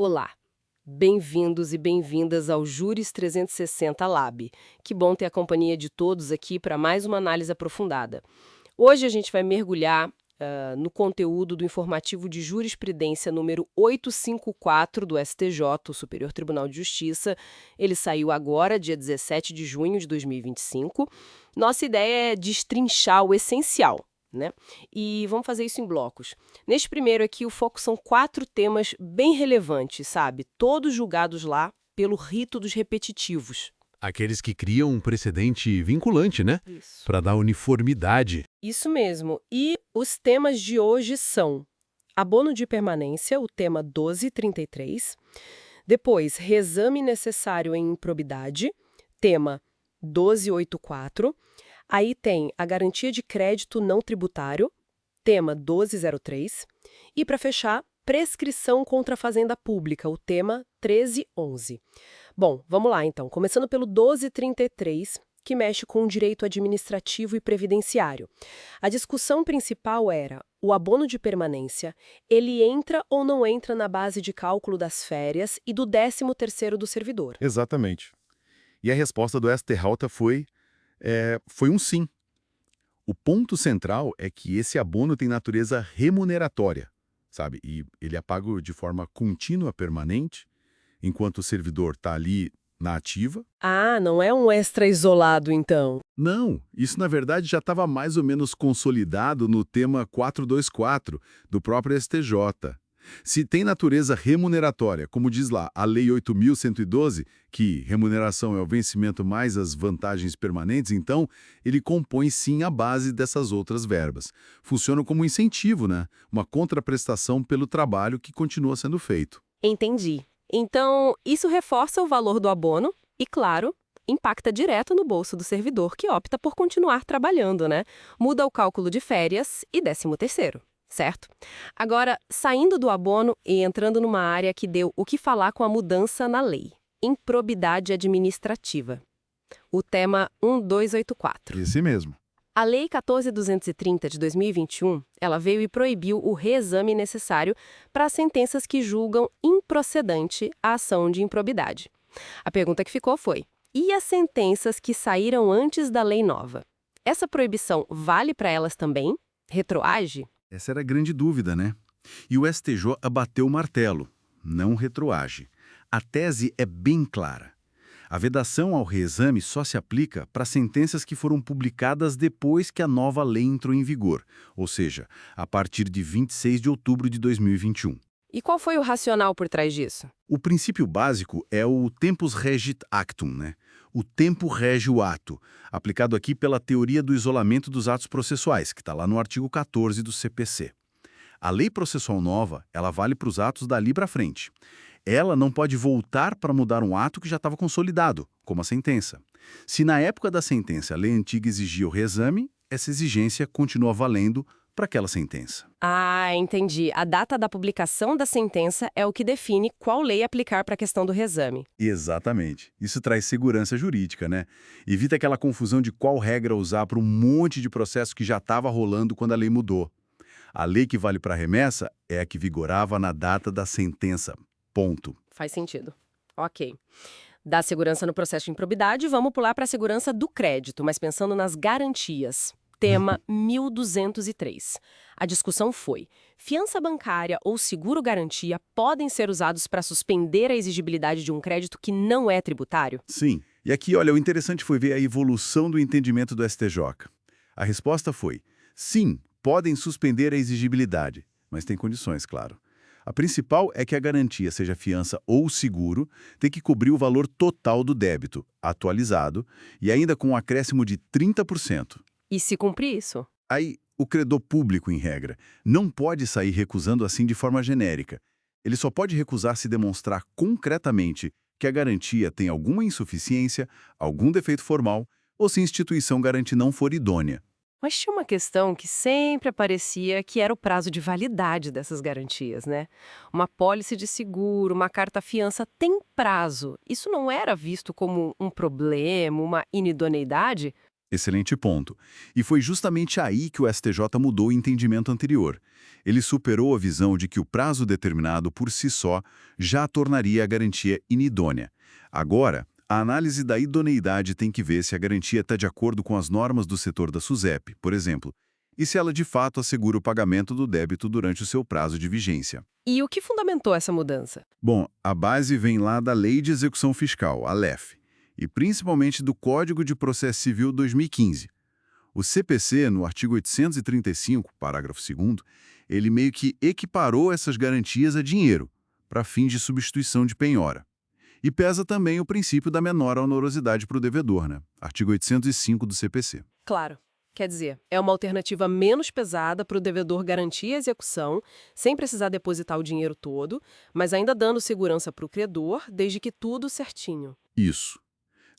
Olá, bem-vindos e bem-vindas ao Júris 360 Lab. Que bom ter a companhia de todos aqui para mais uma análise aprofundada. Hoje a gente vai mergulhar no conteúdo do informativo de jurisprudência número 854 do STJ, o Superior Tribunal de Justiça. Ele saiu agora, dia 17 de junho de 2025. Nossa ideia é destrinchar o essencial, né? E vamos fazer isso em blocos. Neste primeiro aqui, o foco são 4 temas bem relevantes, sabe? Todos julgados lá pelo rito dos repetitivos. Aqueles que criam um precedente vinculante, né? Isso. Para dar uniformidade. Isso mesmo. E os temas de hoje são abono de permanência, o tema 1233. Depois, reexame necessário em improbidade, tema 1284. Aí tem a garantia de crédito não tributário, tema 1203. E, para fechar, prescrição contra a fazenda pública, o tema 1311. Bom, vamos lá então. Começando pelo 1233, que mexe com o direito administrativo e previdenciário. A discussão principal era: o abono de permanência, ele entra ou não entra na base de cálculo das férias e do 13º do servidor? Exatamente. E a resposta do STJ foi um sim. O ponto central é que esse abono tem natureza remuneratória, sabe? E ele é pago de forma contínua, permanente, enquanto o servidor está ali na ativa. Ah, não é um extra isolado, então. Não, isso na verdade já estava mais ou menos consolidado no tema 424 do próprio STJ. Se tem natureza remuneratória, como diz lá a Lei 8.112, que remuneração é o vencimento mais as vantagens permanentes, então ele compõe sim a base dessas outras verbas. Funciona como um incentivo, né? Uma contraprestação pelo trabalho que continua sendo feito. Entendi. Então, isso reforça o valor do abono e, claro, impacta direto no bolso do servidor que opta por continuar trabalhando, né? Muda o cálculo de férias e 13º, certo? Agora, saindo do abono e entrando numa área que deu o que falar com a mudança na lei: improbidade administrativa. O tema 1284. Esse mesmo. A Lei 14.230 de 2021, ela veio e proibiu o reexame necessário para sentenças que julgam improcedente a ação de improbidade. A pergunta que ficou foi: e as sentenças que saíram antes da lei nova? Essa proibição vale para elas também? Retroage? Essa era a grande dúvida, né? E o STJ abateu o martelo, não retroage. A tese é bem clara. A vedação ao reexame só se aplica para sentenças que foram publicadas depois que a nova lei entrou em vigor, ou seja, a partir de 26 de outubro de 2021. E qual foi o racional por trás disso? O princípio básico é o tempus regit actum, né? O tempo rege o ato, aplicado aqui pela teoria do isolamento dos atos processuais, que está lá no artigo 14 do CPC. A lei processual nova, ela vale para os atos dali para frente. Ela não pode voltar para mudar um ato que já estava consolidado, como a sentença. Se na época da sentença a lei antiga exigia o reexame, essa exigência continua valendo para aquela sentença. Ah, entendi. A data da publicação da sentença é o que define qual lei aplicar para a questão do reexame. Exatamente. Isso traz segurança jurídica, né? Evita aquela confusão de qual regra usar para um monte de processo que já estava rolando quando a lei mudou. A lei que vale para a remessa é a que vigorava na data da sentença. Ponto. Faz sentido. Ok. Da segurança no processo de improbidade, vamos pular para a segurança do crédito, mas pensando nas garantias. Tema 1203. A discussão foi: fiança bancária ou seguro-garantia podem ser usados para suspender a exigibilidade de um crédito que não é tributário? Sim. E aqui, olha, o interessante foi ver a evolução do entendimento do STJ. A resposta foi: sim, podem suspender a exigibilidade, mas tem condições, claro. A principal é que a garantia, seja fiança ou seguro, tem que cobrir o valor total do débito, atualizado, e ainda com um acréscimo de 30%. E se cumprir isso? Aí, o credor público, em regra, não pode sair recusando assim de forma genérica. Ele só pode recusar se demonstrar concretamente que a garantia tem alguma insuficiência, algum defeito formal, ou se a instituição garante não for idônea. Mas tinha uma questão que sempre aparecia, que era o prazo de validade dessas garantias, né? Uma pólice de seguro, uma carta-fiança tem prazo. Isso não era visto como um problema, uma inidoneidade? Excelente ponto. E foi justamente aí que o STJ mudou o entendimento anterior. Ele superou a visão de que o prazo determinado por si só já tornaria a garantia inidônea. Agora, a análise da idoneidade tem que ver se a garantia está de acordo com as normas do setor da SUSEP, por exemplo, e se ela de fato assegura o pagamento do débito durante o seu prazo de vigência. E o que fundamentou essa mudança? Bom, a base vem lá da Lei de Execução Fiscal, a LEF, e principalmente do Código de Processo Civil 2015. O CPC, no artigo 835, parágrafo 2º, ele meio que equiparou essas garantias a dinheiro, para fins de substituição de penhora. E pesa também o princípio da menor onerosidade para o devedor, né? Artigo 805 do CPC. Claro. Quer dizer, é uma alternativa menos pesada para o devedor garantir a execução, sem precisar depositar o dinheiro todo, mas ainda dando segurança para o credor, desde que tudo certinho. Isso.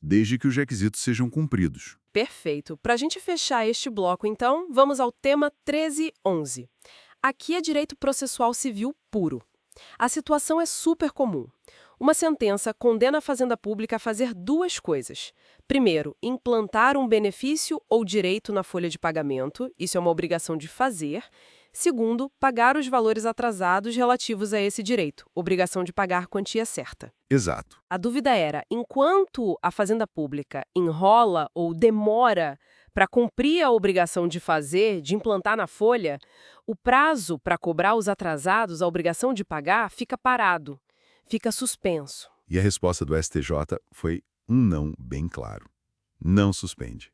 Desde que os requisitos sejam cumpridos. Perfeito. Para a gente fechar este bloco, então, vamos ao tema 1311. Aqui é direito processual civil puro. A situação é super comum. Uma sentença condena a Fazenda Pública a fazer duas coisas. Primeiro, implantar um benefício ou direito na folha de pagamento, isso é uma obrigação de fazer. Segundo, pagar os valores atrasados relativos a esse direito, obrigação de pagar quantia certa. Exato. A dúvida era, enquanto a Fazenda Pública enrola ou demora para cumprir a obrigação de fazer, de implantar na folha, o prazo para cobrar os atrasados, a obrigação de pagar, fica parado, fica suspenso. E a resposta do STJ foi um não bem claro. Não suspende.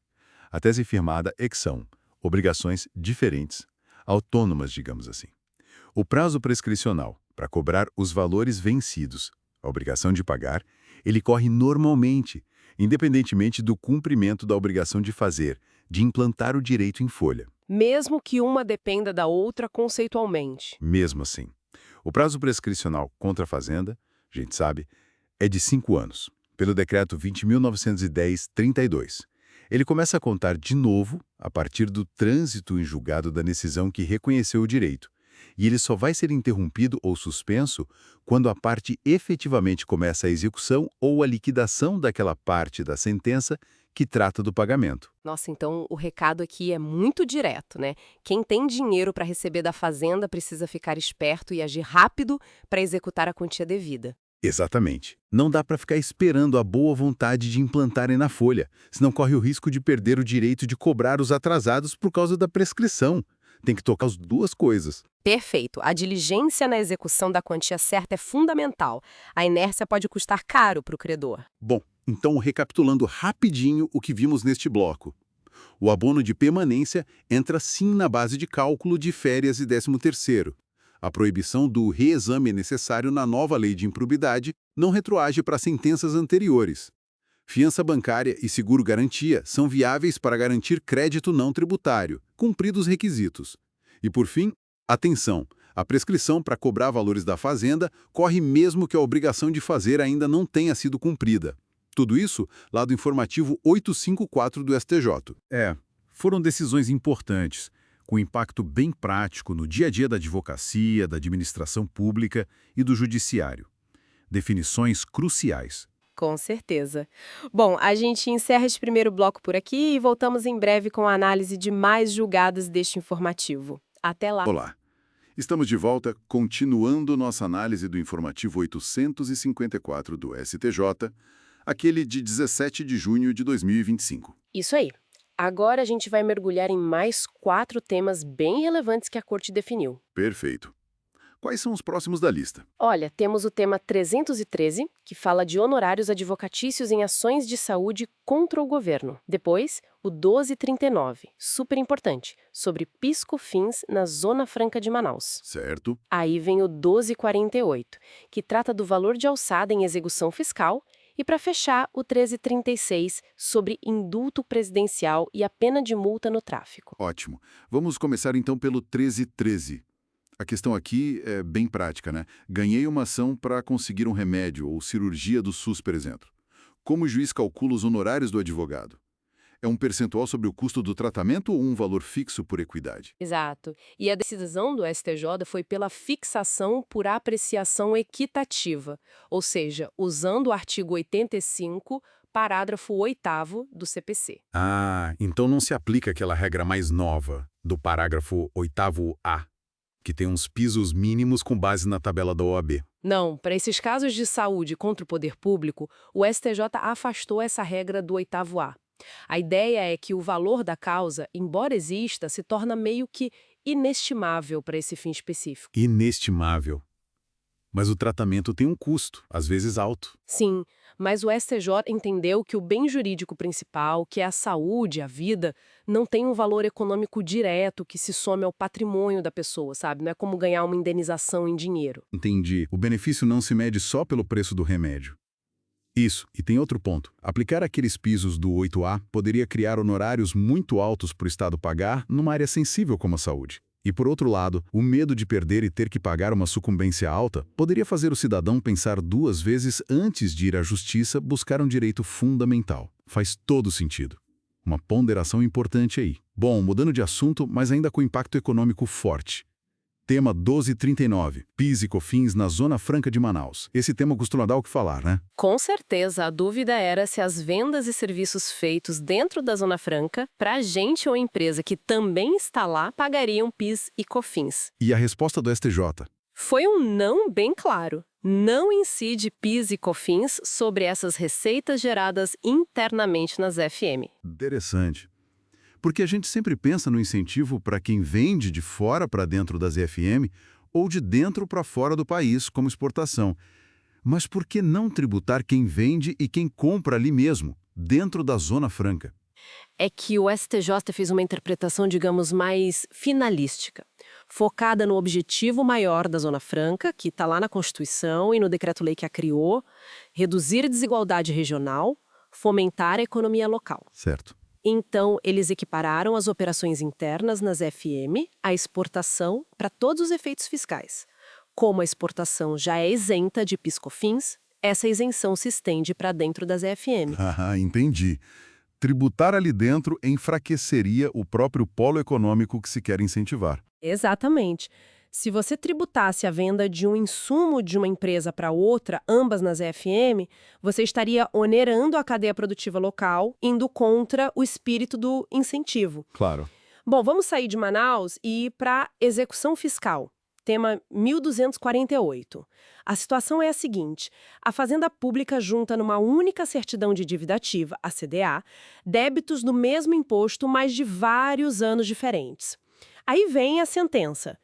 A tese firmada é que são obrigações diferentes, autônomas, digamos assim. O prazo prescricional para cobrar os valores vencidos, a obrigação de pagar, ele corre normalmente, independentemente do cumprimento da obrigação de fazer, de implantar o direito em folha. Mesmo que uma dependa da outra conceitualmente. Mesmo assim. O prazo prescricional contra a Fazenda, a gente sabe, é de 5 anos, pelo Decreto 20.910/32. Ele começa a contar de novo a partir do trânsito em julgado da decisão que reconheceu o direito, e ele só vai ser interrompido ou suspenso quando a parte efetivamente começa a execução ou a liquidação daquela parte da sentença que trata do pagamento. Nossa, então o recado aqui é muito direto, né? Quem tem dinheiro para receber da Fazenda precisa ficar esperto e agir rápido para executar a quantia devida. Exatamente. Não dá para ficar esperando a boa vontade de implantarem na folha, senão corre o risco de perder o direito de cobrar os atrasados por causa da prescrição. Tem que tocar as duas coisas. Perfeito. A diligência na execução da quantia certa é fundamental. A inércia pode custar caro para o credor. Bom, então recapitulando rapidinho o que vimos neste bloco. O abono de permanência entra sim na base de cálculo de férias e 13º. A proibição do reexame necessário na nova lei de improbidade não retroage para sentenças anteriores. Fiança bancária e seguro-garantia são viáveis para garantir crédito não tributário, cumpridos os requisitos. E, por fim, atenção, a prescrição para cobrar valores da Fazenda corre mesmo que a obrigação de fazer ainda não tenha sido cumprida. Tudo isso lá do informativo 854 do STJ. Foram decisões importantes, com impacto bem prático no dia a dia da advocacia, da administração pública e do judiciário. Definições cruciais. Com certeza. Bom, a gente encerra este primeiro bloco por aqui e voltamos em breve com a análise de mais julgados deste informativo. Até lá. Olá. Estamos de volta, continuando nossa análise do informativo 854 do STJ, aquele de 17 de junho de 2025. Isso aí. Agora a gente vai mergulhar em mais 4 temas bem relevantes que a Corte definiu. Perfeito. Quais são os próximos da lista? Olha, temos o tema 313, que fala de honorários advocatícios em ações de saúde contra o governo. Depois, o 1239, super importante, sobre PIS/COFINS na Zona Franca de Manaus. Certo. Aí vem o 1248, que trata do valor de alçada em execução fiscal. E para fechar, o 1336, sobre indulto presidencial e a pena de multa no tráfico. Ótimo. Vamos começar então pelo 1313. A questão aqui é bem prática, né? Ganhei uma ação para conseguir um remédio ou cirurgia do SUS, por exemplo. Como o juiz calcula os honorários do advogado? É um percentual sobre o custo do tratamento ou um valor fixo por equidade? Exato. E a decisão do STJ foi pela fixação por apreciação equitativa, ou seja, usando o artigo 85, parágrafo 8º do CPC. Ah, então não se aplica aquela regra mais nova, do parágrafo 8º-A, que tem uns pisos mínimos com base na tabela da OAB. Não, para esses casos de saúde contra o poder público, o STJ afastou essa regra do 8º-A. A ideia é que o valor da causa, embora exista, se torna meio que inestimável para esse fim específico. Inestimável. Mas o tratamento tem um custo, às vezes alto. Sim, mas o STJ entendeu que o bem jurídico principal, que é a saúde, a vida, não tem um valor econômico direto que se some ao patrimônio da pessoa, sabe? Não é como ganhar uma indenização em dinheiro. Entendi. O benefício não se mede só pelo preço do remédio. Isso, e tem outro ponto. Aplicar aqueles pisos do 8A poderia criar honorários muito altos para o Estado pagar numa área sensível como a saúde. E por outro lado, o medo de perder e ter que pagar uma sucumbência alta poderia fazer o cidadão pensar 2 vezes antes de ir à justiça buscar um direito fundamental. Faz todo sentido. Uma ponderação importante aí. Bom, mudando de assunto, mas ainda com impacto econômico forte. Tema 1239, PIS e COFINS na Zona Franca de Manaus. Esse tema costuma dar o que falar, né? Com certeza, a dúvida era se as vendas e serviços feitos dentro da Zona Franca, para agente ou empresa que também está lá, pagariam PIS e COFINS. E a resposta do STJ? Foi um não bem claro. Não incide PIS e COFINS sobre essas receitas geradas internamente nas FM. Interessante. Porque a gente sempre pensa no incentivo para quem vende de fora para dentro das EFM ou de dentro para fora do país, como exportação. Mas por que não tributar quem vende e quem compra ali mesmo, dentro da Zona Franca? É que o STJ fez uma interpretação, digamos, mais finalística, focada no objetivo maior da Zona Franca, que está lá na Constituição e no decreto-lei que a criou, reduzir a desigualdade regional, fomentar a economia local. Certo. Então, eles equipararam as operações internas nas FM à exportação para todos os efeitos fiscais. Como a exportação já é isenta de PIS/COFINS, essa isenção se estende para dentro das FM. Ah, entendi. Tributar ali dentro enfraqueceria o próprio polo econômico que se quer incentivar. Exatamente. Se você tributasse a venda de um insumo de uma empresa para outra, ambas nas EFM, você estaria onerando a cadeia produtiva local, indo contra o espírito do incentivo. Claro. Bom, vamos sair de Manaus e ir para execução fiscal. Tema 1248. A situação é a seguinte: a Fazenda Pública junta numa única certidão de dívida ativa, a CDA, débitos do mesmo imposto, mas de vários anos diferentes. Aí vem a sentença,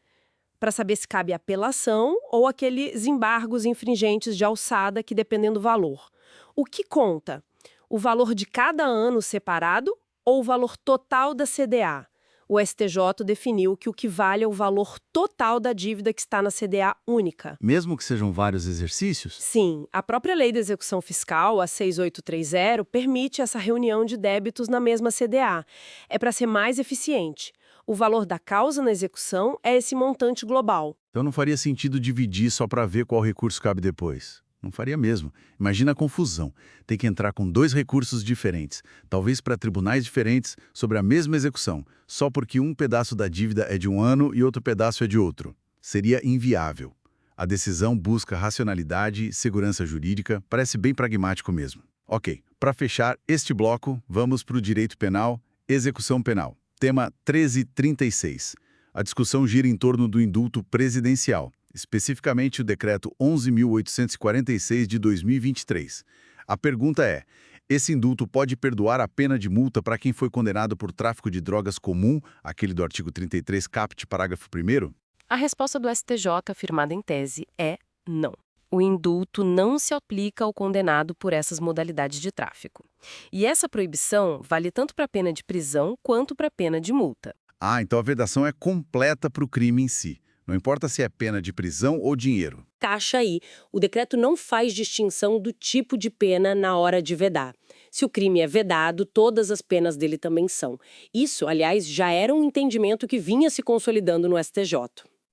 para saber se cabe apelação ou aqueles embargos infringentes de alçada que dependem do valor. O que conta? O valor de cada ano separado ou o valor total da CDA? O STJ definiu que o que vale é o valor total da dívida que está na CDA única. Mesmo que sejam vários exercícios? Sim, a própria Lei da Execução Fiscal, a 6830, permite essa reunião de débitos na mesma CDA. É para ser mais eficiente. O valor da causa na execução é esse montante global. Então não faria sentido dividir só para ver qual recurso cabe depois. Não faria mesmo. Imagina a confusão. Ter que entrar com 2 recursos diferentes, talvez para tribunais diferentes, sobre a mesma execução, só porque um pedaço da dívida é de um ano e outro pedaço é de outro. Seria inviável. A decisão busca racionalidade e segurança jurídica, parece bem pragmático mesmo. Ok, para fechar este bloco, vamos para o direito penal, execução penal. Tema 1336. A discussão gira em torno do indulto presidencial, especificamente o Decreto 11.846 de 2023. A pergunta é: esse indulto pode perdoar a pena de multa para quem foi condenado por tráfico de drogas comum, aquele do artigo 33 caput, parágrafo 1º? A resposta do STJ, afirmada em tese, é não. O indulto não se aplica ao condenado por essas modalidades de tráfico. E essa proibição vale tanto para a pena de prisão quanto para a pena de multa. Ah, então a vedação é completa para o crime em si. Não importa se é pena de prisão ou dinheiro. Taxa aí. O decreto não faz distinção do tipo de pena na hora de vedar. Se o crime é vedado, todas as penas dele também são. Isso, aliás, já era um entendimento que vinha se consolidando no STJ.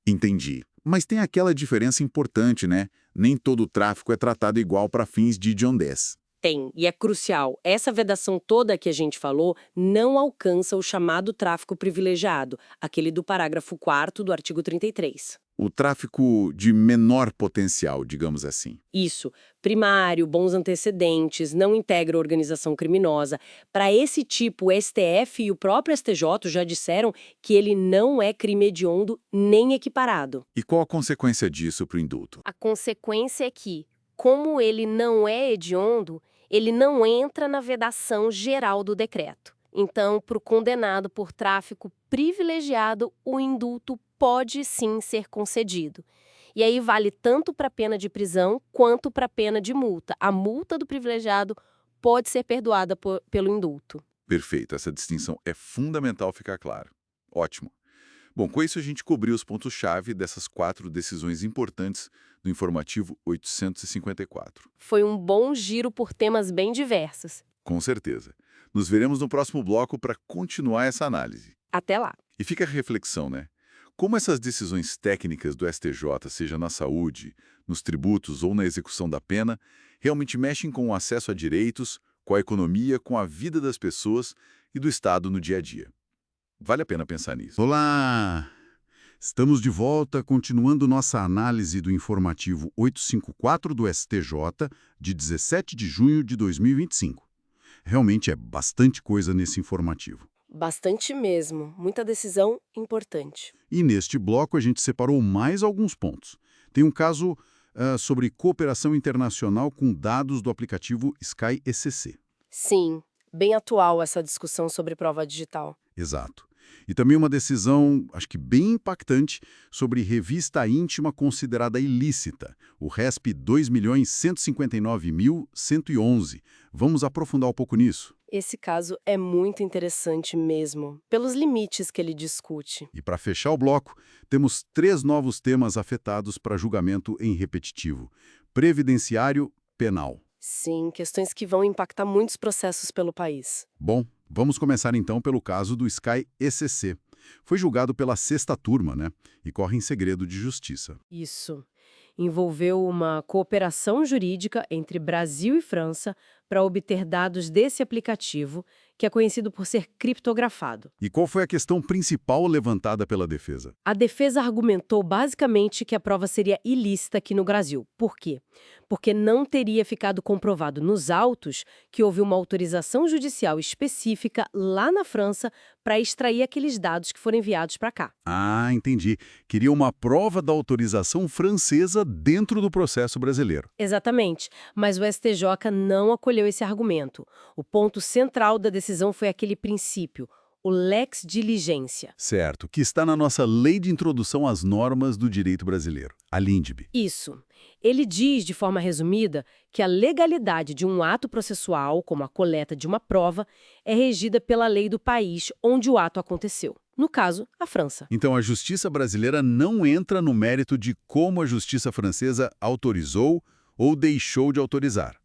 Entendi. Mas tem aquela diferença importante, né? Nem todo o tráfico é tratado igual para fins de John 10. Tem, e é crucial. Essa vedação toda que a gente falou não alcança o chamado tráfico privilegiado, aquele do parágrafo 4º do artigo 33. O tráfico de menor potencial, digamos assim. Isso, primário, bons antecedentes, não integra organização criminosa. Para esse tipo, o STF e o próprio STJ já disseram que ele não é crime hediondo nem equiparado. E qual a consequência disso para o indulto? A consequência é que, como ele não é hediondo, ele não entra na vedação geral do decreto. Então, para o condenado por tráfico privilegiado, o indulto pode sim ser concedido. E aí vale tanto para a pena de prisão quanto para a pena de multa. A multa do privilegiado pode ser perdoada pelo indulto. Perfeito, essa distinção é fundamental ficar clara. Ótimo. Bom, com isso a gente cobriu os pontos-chave dessas 4 decisões importantes do informativo 854. Foi um bom giro por temas bem diversos. Com certeza. Nos veremos no próximo bloco para continuar essa análise. Até lá! E fica a reflexão, né? Como essas decisões técnicas do STJ, seja na saúde, nos tributos ou na execução da pena, realmente mexem com o acesso a direitos, com a economia, com a vida das pessoas e do Estado no dia a dia. Vale a pena pensar nisso. Olá! Estamos de volta, continuando nossa análise do informativo 854 do STJ, de 17 de junho de 2025. Realmente é bastante coisa nesse informativo. Bastante mesmo. Muita decisão importante. E neste bloco a gente separou mais alguns pontos. Tem um caso sobre cooperação internacional com dados do aplicativo Sky ECC. Sim, bem atual essa discussão sobre prova digital. Exato. E também uma decisão, acho que bem impactante, sobre revista íntima considerada ilícita, o RESP 2.159.111. Vamos aprofundar um pouco nisso. Esse caso é muito interessante mesmo, pelos limites que ele discute. E para fechar o bloco, temos 3 novos temas afetados para julgamento em repetitivo: previdenciário, penal. Sim, questões que vão impactar muitos processos pelo país. Bom, vamos começar então pelo caso do Sky ECC. Foi julgado pela 6ª turma, né? E corre em segredo de justiça. Isso. Envolveu uma cooperação jurídica entre Brasil e França para obter dados desse aplicativo, que é conhecido por ser criptografado. E qual foi a questão principal levantada pela defesa? A defesa argumentou basicamente que a prova seria ilícita aqui no Brasil. Por quê? Porque não teria ficado comprovado nos autos que houve uma autorização judicial específica lá na França para extrair aqueles dados que foram enviados para cá. Ah, entendi. Queria uma prova da autorização francesa dentro do processo brasileiro. Exatamente, mas o STJ não acolheu esse argumento. O ponto central da decisão foi aquele princípio, o lex diligência. Certo, que está na nossa Lei de Introdução às Normas do Direito Brasileiro, a LINDB. Isso. Ele diz, de forma resumida, que a legalidade de um ato processual, como a coleta de uma prova, é regida pela lei do país onde o ato aconteceu. No caso, a França. Então a justiça brasileira não entra no mérito de como a justiça francesa autorizou ou deixou de autorizar.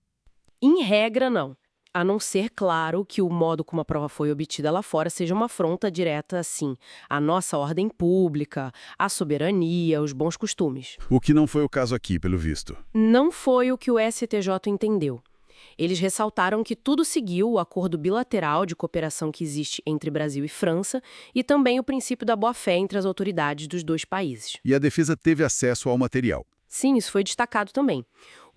Em regra, não. A não ser, claro, que o modo como a prova foi obtida lá fora seja uma afronta direta, assim, à nossa ordem pública, à soberania, aos bons costumes. O que não foi o caso aqui, pelo visto. Não foi o que o STJ entendeu. Eles ressaltaram que tudo seguiu o acordo bilateral de cooperação que existe entre Brasil e França e também o princípio da boa-fé entre as autoridades dos dois países. E a defesa teve acesso ao material. Sim, isso foi destacado também.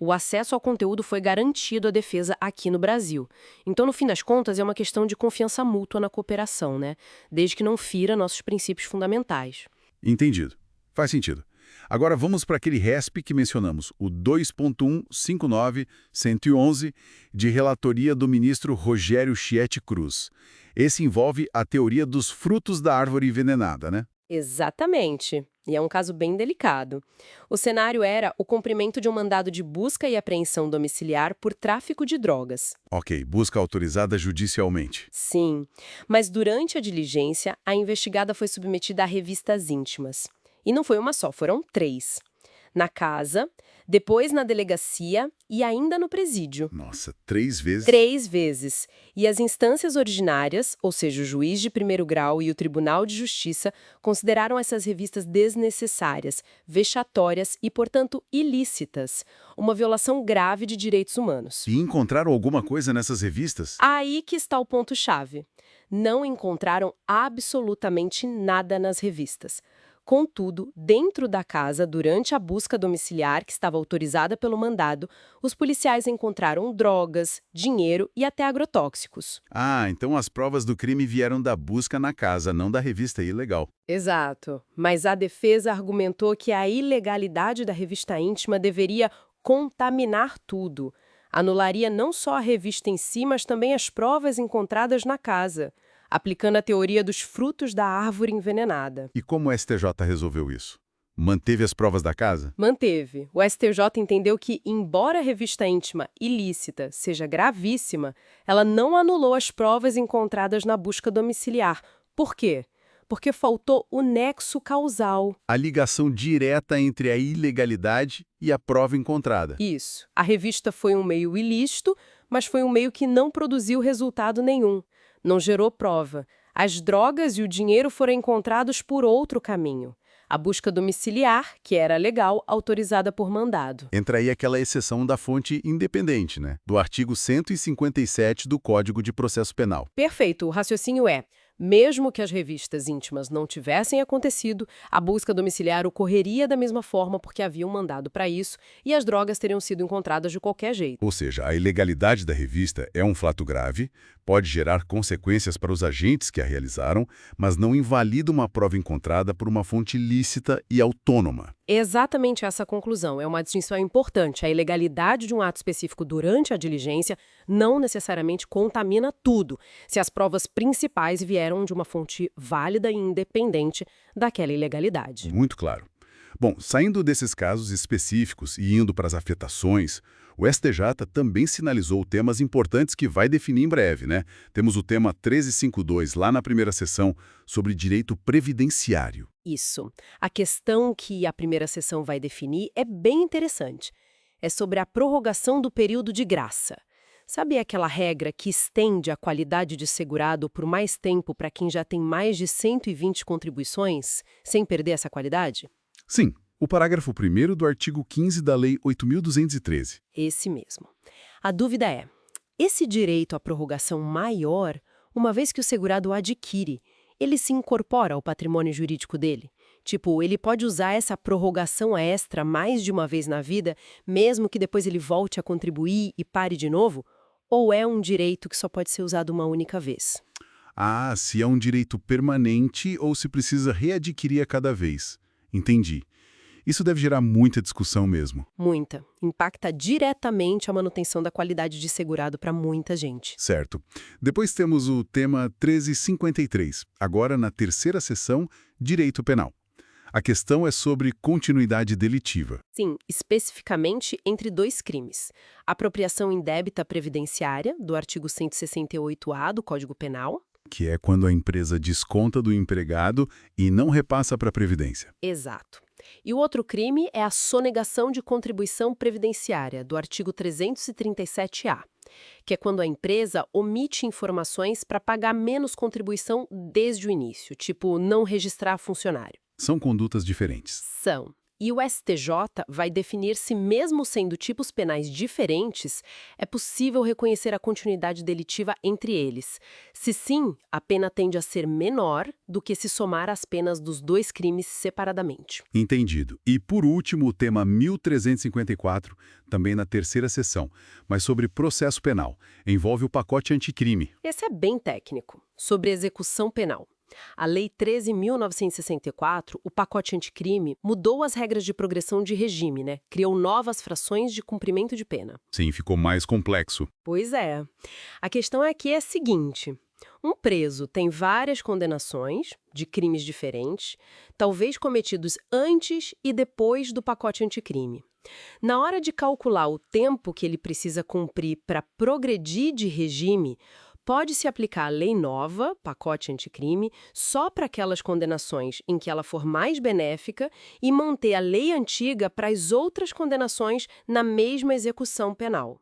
O acesso ao conteúdo foi garantido à defesa aqui no Brasil. Então, no fim das contas, é uma questão de confiança mútua na cooperação, né? Desde que não fira nossos princípios fundamentais. Entendido. Faz sentido. Agora vamos para aquele RESP que mencionamos, o 2.159.111, de relatoria do ministro Rogério Chieti Cruz. Esse envolve a teoria dos frutos da árvore envenenada, né? Exatamente. E é um caso bem delicado. O cenário era o cumprimento de um mandado de busca e apreensão domiciliar por tráfico de drogas. Ok, busca autorizada judicialmente. Sim, mas durante a diligência, a investigada foi submetida a revistas íntimas. E não foi uma só, foram 3. na casa, depois na delegacia e ainda no presídio. Nossa, 3 vezes? 3 vezes. E as instâncias originárias, ou seja, o juiz de primeiro grau e o Tribunal de Justiça, consideraram essas revistas desnecessárias, vexatórias e, portanto, ilícitas. Uma violação grave de direitos humanos. E encontraram alguma coisa nessas revistas? Aí que está o ponto-chave. Não encontraram absolutamente nada nas revistas. Contudo, dentro da casa, durante a busca domiciliar que estava autorizada pelo mandado, os policiais encontraram drogas, dinheiro e até agrotóxicos. Ah, então as provas do crime vieram da busca na casa, não da revista ilegal. Exato. Mas a defesa argumentou que a ilegalidade da revista íntima deveria contaminar tudo. Anularia não só a revista em si, mas também as provas encontradas na casa, aplicando a teoria dos frutos da árvore envenenada. E como o STJ resolveu isso? Manteve as provas da casa? Manteve. O STJ entendeu que, embora a revista íntima ilícita seja gravíssima, ela não anulou as provas encontradas na busca domiciliar. Por quê? Porque faltou o nexo causal. A ligação direta entre a ilegalidade e a prova encontrada. Isso. A revista foi um meio ilícito, mas foi um meio que não produziu resultado nenhum. Não gerou prova. As drogas e o dinheiro foram encontrados por outro caminho. A busca domiciliar, que era legal, autorizada por mandado. Entra aí aquela exceção da fonte independente, né? Do artigo 157 do Código de Processo Penal. Perfeito. O raciocínio é: mesmo que as revistas íntimas não tivessem acontecido, a busca domiciliar ocorreria da mesma forma porque havia um mandado para isso e as drogas teriam sido encontradas de qualquer jeito. Ou seja, a ilegalidade da revista é um fato grave, pode gerar consequências para os agentes que a realizaram, mas não invalida uma prova encontrada por uma fonte lícita e autônoma. Exatamente essa a conclusão. É uma distinção importante. A ilegalidade de um ato específico durante a diligência não necessariamente contamina tudo, se as provas principais vieram de uma fonte válida e independente daquela ilegalidade. Muito claro. Bom, saindo desses casos específicos e indo para as afetações, o STJ também sinalizou temas importantes que vai definir em breve, né? Temos o tema 1352, lá na primeira sessão, sobre direito previdenciário. Isso. A questão que a primeira sessão vai definir é bem interessante. É sobre a prorrogação do período de graça. Sabe aquela regra que estende a qualidade de segurado por mais tempo para quem já tem mais de 120 contribuições, sem perder essa qualidade? Sim, o parágrafo 1º do artigo 15 da Lei 8.213. Esse mesmo. A dúvida é, esse direito à prorrogação maior, uma vez que o segurado o adquire, ele se incorpora ao patrimônio jurídico dele? Tipo, ele pode usar essa prorrogação extra mais de uma vez na vida, mesmo que depois ele volte a contribuir e pare de novo? Ou é um direito que só pode ser usado uma única vez? Ah, se é um direito permanente ou se precisa readquirir a cada vez. Entendi. Isso deve gerar muita discussão mesmo. Muita. Impacta diretamente a manutenção da qualidade de segurado para muita gente. Certo. Depois temos o tema 1353, agora na terceira sessão, Direito Penal. A questão é sobre continuidade delitiva. Sim, especificamente entre 2 crimes. Apropriação indébita previdenciária, do artigo 168-A do Código Penal. Que é quando a empresa desconta do empregado e não repassa para a Previdência. Exato. E o outro crime é a sonegação de contribuição previdenciária, do artigo 337-A, que é quando a empresa omite informações para pagar menos contribuição desde o início, tipo não registrar funcionário. São condutas diferentes. São. E o STJ vai definir se, mesmo sendo tipos penais diferentes, é possível reconhecer a continuidade delitiva entre eles. Se sim, a pena tende a ser menor do que se somar as penas dos 2 crimes separadamente. Entendido. E, por último, o tema 1354, também na terceira sessão, mas sobre processo penal. Envolve o pacote anticrime. Esse é bem técnico, sobre execução penal. A Lei 13.964, o pacote anticrime, mudou as regras de progressão de regime, né? Criou novas frações de cumprimento de pena. Sim, ficou mais complexo. Pois é. A questão aqui é a seguinte: um preso tem várias condenações de crimes diferentes, talvez cometidos antes e depois do pacote anticrime. Na hora de calcular o tempo que ele precisa cumprir para progredir de regime, pode-se aplicar a lei nova, pacote anticrime, só para aquelas condenações em que ela for mais benéfica e manter a lei antiga para as outras condenações na mesma execução penal.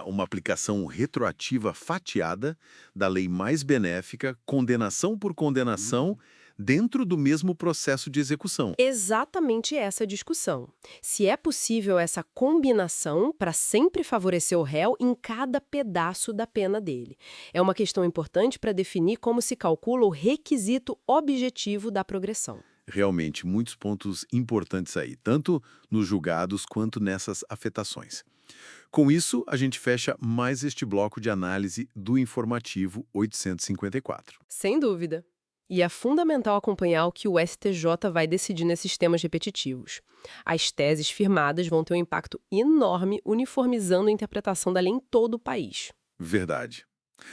Uma aplicação retroativa fatiada da lei mais benéfica, condenação por condenação, dentro do mesmo processo de execução. Exatamente essa discussão. Se é possível essa combinação para sempre favorecer o réu em cada pedaço da pena dele. É uma questão importante para definir como se calcula o requisito objetivo da progressão. Realmente, muitos pontos importantes aí, tanto nos julgados quanto nessas afetações. Com isso, a gente fecha mais este bloco de análise do informativo 854. Sem dúvida. E é fundamental acompanhar o que o STJ vai decidir nesses temas repetitivos. As teses firmadas vão ter um impacto enorme uniformizando a interpretação da lei em todo o país. Verdade.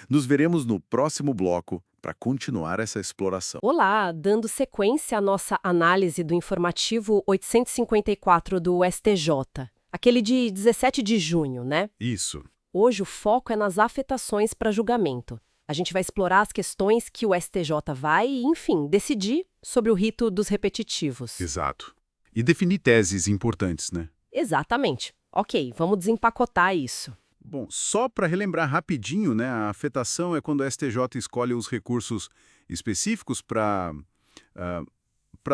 Nos veremos no próximo bloco para continuar essa exploração. Olá, dando sequência à nossa análise do informativo 854 do STJ. Aquele de 17 de junho, né? Isso. Hoje o foco é nas afetações para julgamento. A gente vai explorar as questões que o STJ vai, enfim, decidir sobre o rito dos repetitivos. Exato. E definir teses importantes, né? Exatamente. Ok, vamos desempacotar isso. Bom, só para relembrar rapidinho, né, a afetação é quando o STJ escolhe os recursos específicos para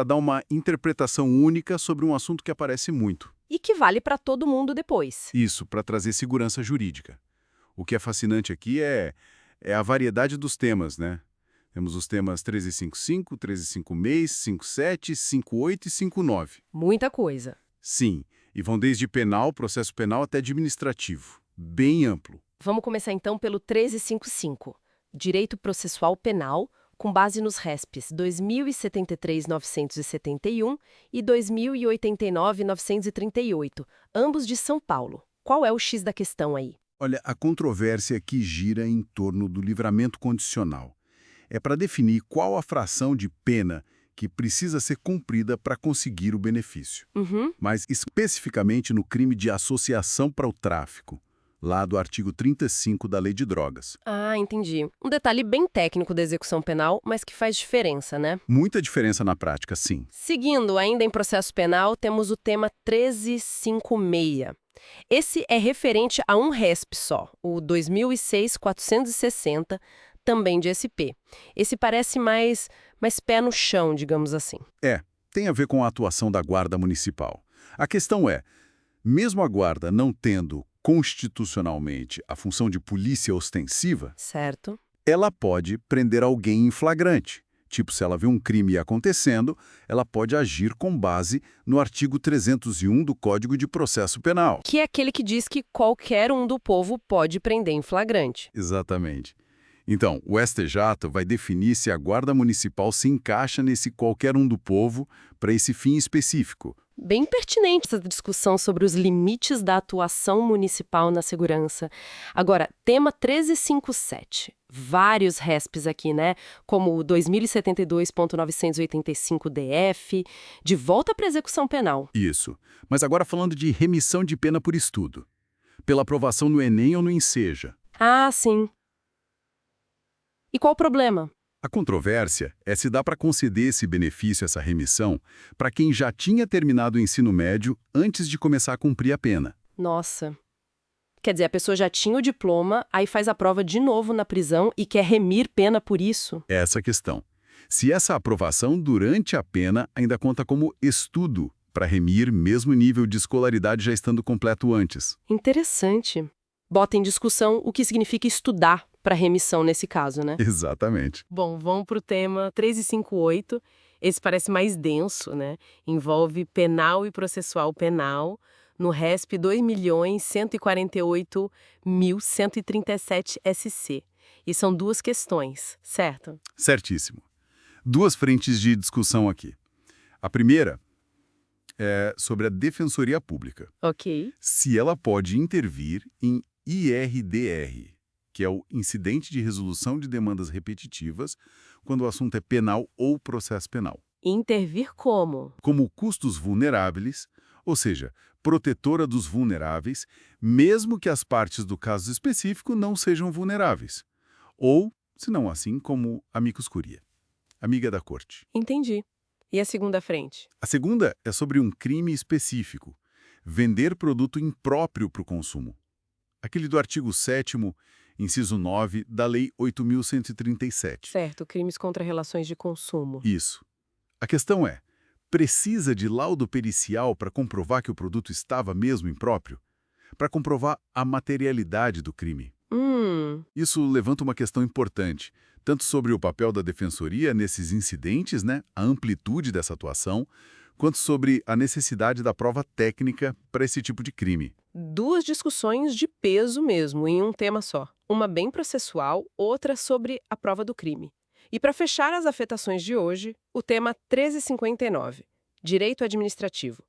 dar uma interpretação única sobre um assunto que aparece muito. E que vale para todo mundo depois. Isso, para trazer segurança jurídica. O que é fascinante aqui é a variedade dos temas, né? Temos os temas 1355, 1356, 57, 58 e 59. Muita coisa. Sim, e vão desde penal, processo penal até administrativo. Bem amplo. Vamos começar então pelo 1355, Direito Processual Penal, com base nos RESPs 2073-971 e 2089-938, ambos de São Paulo. Qual é o X da questão aí? Olha, a controvérsia que gira em torno do livramento condicional. É para definir qual a fração de pena que precisa ser cumprida para conseguir o benefício. Mas especificamente no crime de associação para o tráfico, lá do artigo 35 da Lei de Drogas. Ah, entendi. Um detalhe bem técnico da execução penal, mas que faz diferença, né? Muita diferença na prática, sim. Seguindo, ainda em processo penal, temos o tema 1356. Esse é referente a um RESP só, o 2006-460, também de SP. Esse parece mais pé no chão, digamos assim. Tem a ver com a atuação da Guarda Municipal. A questão é, mesmo a Guarda não tendo constitucionalmente a função de polícia ostensiva, Certo. ela pode prender alguém em flagrante. Tipo, se ela vê um crime acontecendo, ela pode agir com base no artigo 301 do Código de Processo Penal. Que é aquele que diz que qualquer um do povo pode prender em flagrante. Exatamente. Então, o STJ vai definir se a Guarda Municipal se encaixa nesse qualquer um do povo para esse fim específico. Bem pertinente essa discussão sobre os limites da atuação municipal na segurança. Agora, tema 1357. Vários RESPs aqui, né? Como o 2072.985-DF, de volta para a execução penal. Isso. Mas agora falando de remissão de pena por estudo. Pela aprovação no Enem ou no Enseja. Ah, sim. E qual o problema? A controvérsia é se dá para conceder esse benefício, essa remissão, para quem já tinha terminado o ensino médio antes de começar a cumprir a pena. Nossa. Quer dizer, a pessoa já tinha o diploma, aí faz a prova de novo na prisão e quer remir pena por isso? Essa a questão. Se essa aprovação durante a pena ainda conta como estudo para remir mesmo nível de escolaridade já estando completo antes. Interessante. Bota em discussão o que significa estudar para remissão nesse caso, né? Exatamente. Bom, vamos para o tema 1358. Esse parece mais denso, né? Envolve penal e processual penal, no RESP 2.148.137 SC. E são duas questões, certo? Certíssimo. Duas frentes de discussão aqui. A primeira é sobre a Defensoria Pública. Ok. Se ela pode intervir em IRDR, que é o Incidente de Resolução de Demandas Repetitivas, quando o assunto é penal ou processo penal. Intervir como? Como custos vulneráveis, ou seja, protetora dos vulneráveis, mesmo que as partes do caso específico não sejam vulneráveis. ou, se não assim, como amicus curiae, amiga da corte. Entendi. E a segunda frente? A segunda é sobre um crime específico, vender produto impróprio para o consumo. Aquele do artigo 7º, inciso 9, da Lei 8.137. Certo, crimes contra relações de consumo. Isso. A questão é, precisa de laudo pericial para comprovar que o produto estava mesmo impróprio? Para comprovar a materialidade do crime. Isso levanta uma questão importante, tanto sobre o papel da defensoria nesses incidentes, né, a amplitude dessa atuação, quanto sobre a necessidade da prova técnica para esse tipo de crime. Duas discussões de peso mesmo, em um tema só. Uma bem processual, outra sobre a prova do crime. E para fechar as afetações de hoje, o tema 1359, Direito Administrativo.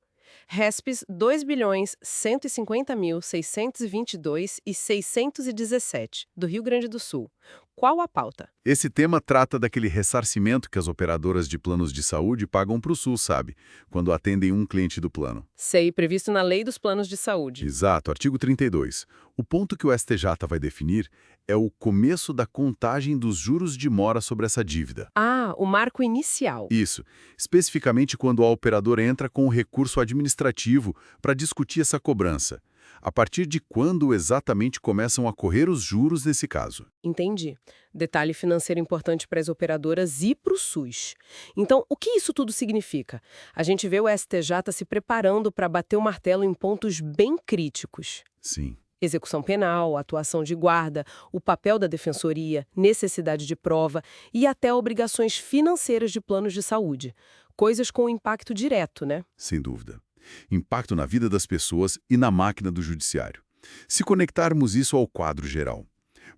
Respes 2.150.622,617, do Rio Grande do Sul. Qual a pauta? Esse tema trata daquele ressarcimento que as operadoras de planos de saúde pagam para o SUS, sabe? Quando atendem um cliente do plano. Sei, previsto na Lei dos Planos de Saúde. Exato, artigo 32. O ponto que o STJ vai definir é o começo da contagem dos juros de mora sobre essa dívida. Ah, o marco inicial. Isso, especificamente quando a operadora entra com o recurso administrativo para discutir essa cobrança. A partir de quando exatamente começam a correr os juros nesse caso? Entendi. Detalhe financeiro importante para as operadoras e para o SUS. Então, o que isso tudo significa? A gente vê o STJ se preparando para bater o martelo em pontos bem críticos. Sim. Execução penal, atuação de guarda, o papel da defensoria, necessidade de prova e até obrigações financeiras de planos de saúde. Coisas com impacto direto, né? Sem dúvida. Impacto na vida das pessoas e na máquina do judiciário. Se conectarmos isso ao quadro geral.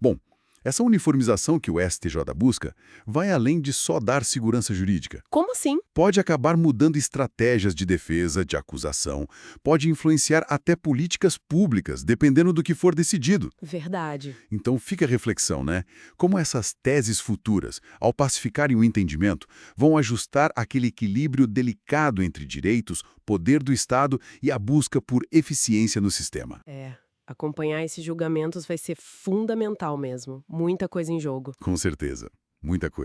Bom, essa uniformização que o STJ busca vai além de só dar segurança jurídica. Como assim? Pode acabar mudando estratégias de defesa, de acusação, pode influenciar até políticas públicas, dependendo do que for decidido. Verdade. Então fica a reflexão, né? Como essas teses futuras, ao pacificarem o entendimento, vão ajustar aquele equilíbrio delicado entre direitos, poder do Estado e a busca por eficiência no sistema. Acompanhar esses julgamentos vai ser fundamental mesmo. Muita coisa em jogo. Com certeza. Muita coisa.